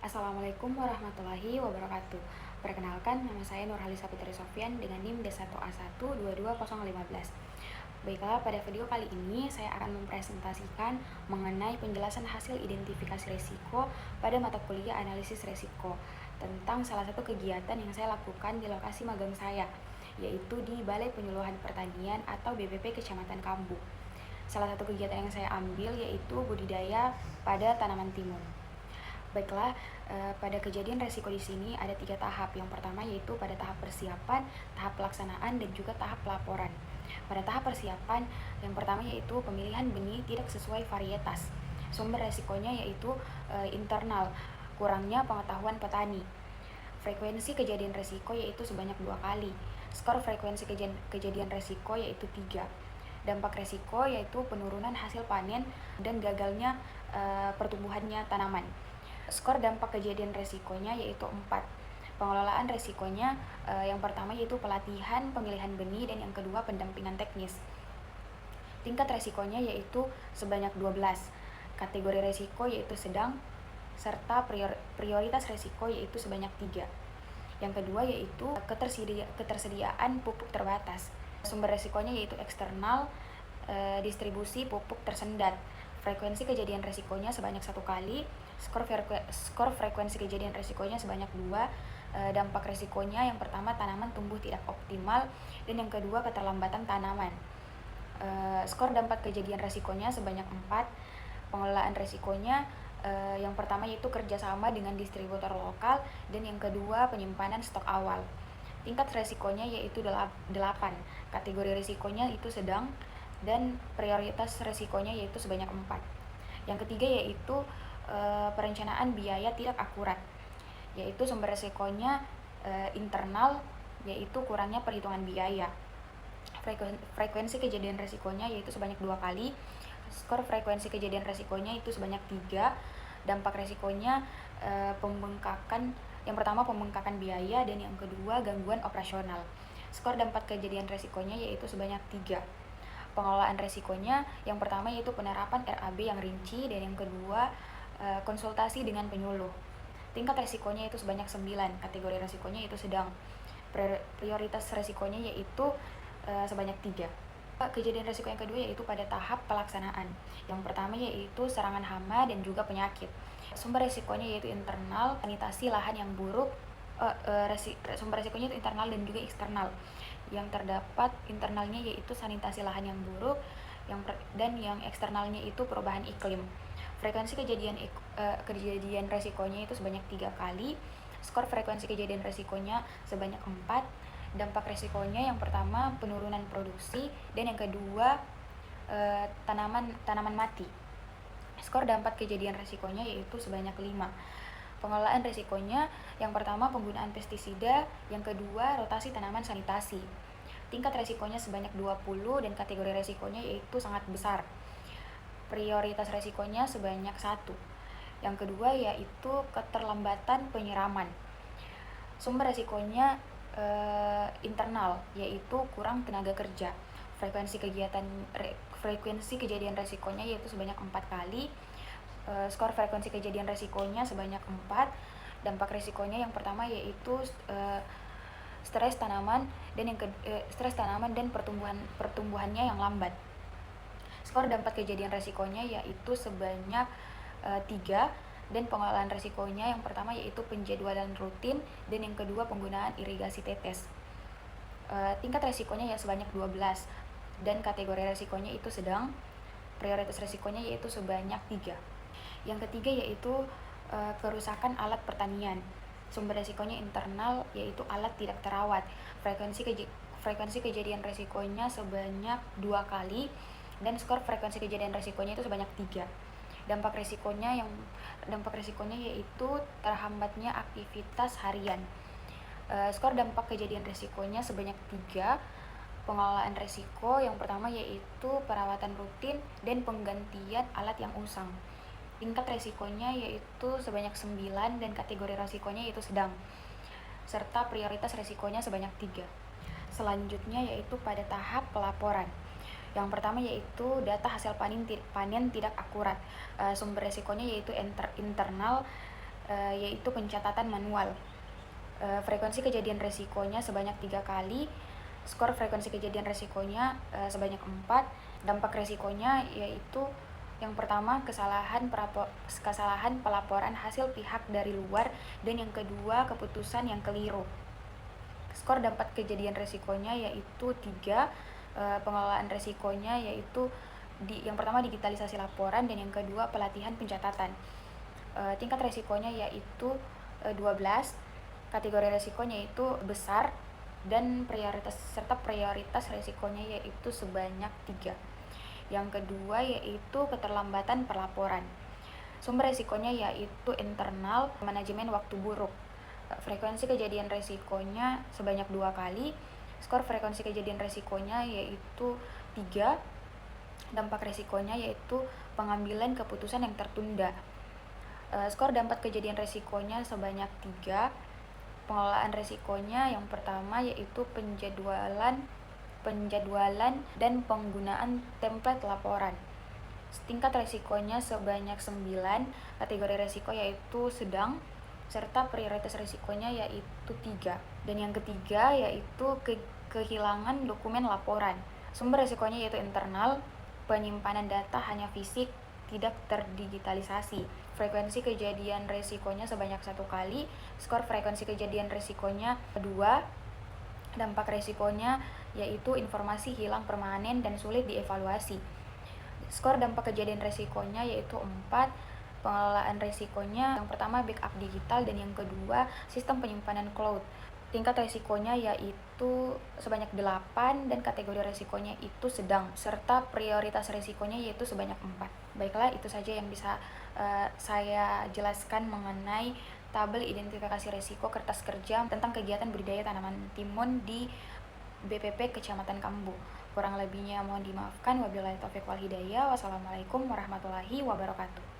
Assalamualaikum warahmatullahi wabarakatuh. Perkenalkan, nama saya Nurhalisa Putri Sofyan dengan NIM D1A1 22015. Baiklah, pada video kali ini saya akan mempresentasikan mengenai penjelasan hasil identifikasi risiko pada mata kuliah analisis risiko tentang salah satu kegiatan yang saya lakukan di lokasi magang saya, yaitu di Balai Penyuluhan Pertanian atau BPP Kecamatan Kambu. Salah satu kegiatan yang saya ambil yaitu budidaya pada tanaman timun. Baiklah, pada kejadian resiko di sini ada 3 tahap. Yang pertama yaitu pada tahap persiapan, tahap pelaksanaan, dan juga tahap pelaporan. Pada tahap persiapan, yang pertama yaitu pemilihan benih tidak sesuai varietas. Sumber resikonya yaitu internal, kurangnya pengetahuan petani. Frekuensi kejadian resiko yaitu sebanyak 2 kali. Skor frekuensi kejadian resiko yaitu 3. Dampak resiko yaitu penurunan hasil panen dan gagalnya pertumbuhannya tanaman. Skor dampak kejadian resikonya yaitu 4. Pengelolaan resikonya yang pertama yaitu pelatihan, pemilihan benih, dan yang kedua pendampingan teknis. Tingkat resikonya yaitu sebanyak 12. Kategori resiko yaitu sedang, serta prioritas resiko yaitu sebanyak 3. Yang kedua yaitu ketersediaan pupuk terbatas. Sumber resikonya yaitu eksternal, distribusi pupuk tersendat. Frekuensi kejadian resikonya sebanyak 1 kali. Skor frekuensi kejadian resikonya sebanyak 2. Dampak resikonya yang pertama tanaman tumbuh tidak optimal, dan yang kedua keterlambatan tanaman. Skor dampak kejadian resikonya sebanyak 4. Pengelolaan resikonya yang pertama yaitu kerjasama dengan distributor lokal, dan yang kedua penyimpanan stok awal. Tingkat resikonya yaitu 8. Kategori resikonya itu sedang, dan prioritas resikonya yaitu sebanyak 4. Yang ketiga yaitu perencanaan biaya tidak akurat, yaitu sumber resikonya internal, yaitu kurangnya perhitungan biaya. Frekuensi kejadian resikonya yaitu sebanyak 2 kali. Skor frekuensi kejadian resikonya itu sebanyak 3. Dampak resikonya yang pertama pembengkakan biaya, dan yang kedua gangguan operasional. Skor dampak kejadian resikonya yaitu sebanyak 3. Pengelolaan resikonya yang pertama yaitu penerapan RAB yang rinci, dan yang kedua konsultasi dengan penyuluh. Tingkat resikonya itu sebanyak 9. Kategori resikonya itu sedang. Prioritas resikonya yaitu sebanyak 3. Kejadian resiko yang kedua yaitu pada tahap pelaksanaan. Yang pertama yaitu serangan hama dan juga penyakit. Sumber resikonya yaitu internal, sanitasi lahan yang buruk. Sumber resikonya itu internal dan juga eksternal. Yang terdapat internalnya yaitu sanitasi lahan yang buruk, dan yang eksternalnya itu perubahan iklim. Frekuensi kejadian resikonya itu sebanyak 3 kali. Skor frekuensi kejadian resikonya sebanyak 4. Dampak resikonya yang pertama penurunan produksi, dan yang kedua tanaman mati. Skor dampak kejadian resikonya yaitu sebanyak 5. Pengelolaan resikonya yang pertama penggunaan pestisida, yang kedua rotasi tanaman sanitasi. Tingkat resikonya sebanyak 20, dan kategori resikonya yaitu sangat besar. Prioritas resikonya sebanyak 1. Yang kedua yaitu keterlambatan penyiraman. Sumber resikonya internal, yaitu kurang tenaga kerja. Frekuensi kejadian resikonya yaitu sebanyak 4 kali. Skor frekuensi kejadian resikonya sebanyak 4. Dampak resikonya yang pertama yaitu stres tanaman dan pertumbuhannya yang lambat. Skor dampak kejadian resikonya yaitu sebanyak 3. Dan pengelolaan resikonya yang pertama yaitu penjadwalan rutin, dan yang kedua penggunaan irigasi tetes. Tingkat resikonya ya sebanyak 12, dan kategori resikonya itu sedang. Prioritas resikonya yaitu sebanyak 3. Yang ketiga yaitu kerusakan alat pertanian. Sumber resikonya internal, yaitu alat tidak terawat. Frekuensi kejadian resikonya sebanyak 2 kali, dan skor frekuensi kejadian resikonya itu sebanyak 3. Dampak resikonya yaitu terhambatnya aktivitas harian. Skor dampak kejadian resikonya sebanyak 3. Pengelolaan resiko yang pertama yaitu perawatan rutin dan penggantian alat yang usang. Tingkat resikonya yaitu sebanyak 9, dan kategori resikonya yaitu sedang, serta prioritas resikonya sebanyak 3. Selanjutnya yaitu pada tahap pelaporan. Yang pertama yaitu data hasil panen tidak akurat. Sumber resikonya yaitu internal, yaitu pencatatan manual. Frekuensi kejadian resikonya sebanyak 3 kali, skor frekuensi kejadian resikonya sebanyak 4. Dampak resikonya yaitu yang pertama kesalahan pelaporan hasil pihak dari luar, dan yang kedua keputusan yang keliru. Skor dampak kejadian resikonya yaitu 3. Pengelolaan resikonya yaitu yang pertama digitalisasi laporan, dan yang kedua pelatihan pencatatan. Tingkat resikonya yaitu 12. Kategori resikonya yaitu besar, dan prioritas resikonya yaitu sebanyak 3. Yang kedua yaitu keterlambatan pelaporan. Sumber resikonya yaitu internal, manajemen waktu buruk. Frekuensi kejadian resikonya sebanyak 2 kali, skor frekuensi kejadian resikonya yaitu 3. Dampak resikonya yaitu pengambilan keputusan yang tertunda. Skor dampak kejadian resikonya sebanyak 3. Pengelolaan resikonya yang pertama yaitu penjadwalan dan penggunaan template laporan. Tingkat resikonya sebanyak 9. Kategori resiko yaitu sedang, serta prioritas resikonya yaitu 3. Dan yang ketiga yaitu kehilangan dokumen laporan. Sumber resikonya yaitu internal, penyimpanan data hanya fisik, tidak terdigitalisasi. Frekuensi kejadian resikonya sebanyak 1 kali, skor frekuensi kejadian resikonya 2. Dampak resikonya yaitu informasi hilang permanen dan sulit dievaluasi. Skor dampak kejadian resikonya yaitu 4. Pengelolaan resikonya yang pertama backup digital, dan yang kedua sistem penyimpanan cloud. Tingkat resikonya yaitu sebanyak 8, dan kategori resikonya itu sedang, serta prioritas resikonya yaitu sebanyak 4. Baiklah, itu saja yang bisa saya jelaskan mengenai tabel identifikasi resiko kertas kerja tentang kegiatan budidaya tanaman timun di BPP Kecamatan Kambu. Kurang lebihnya mohon dimaafkan. Wabillahi taufiq wal hidayah. Wassalamualaikum warahmatullahi wabarakatuh.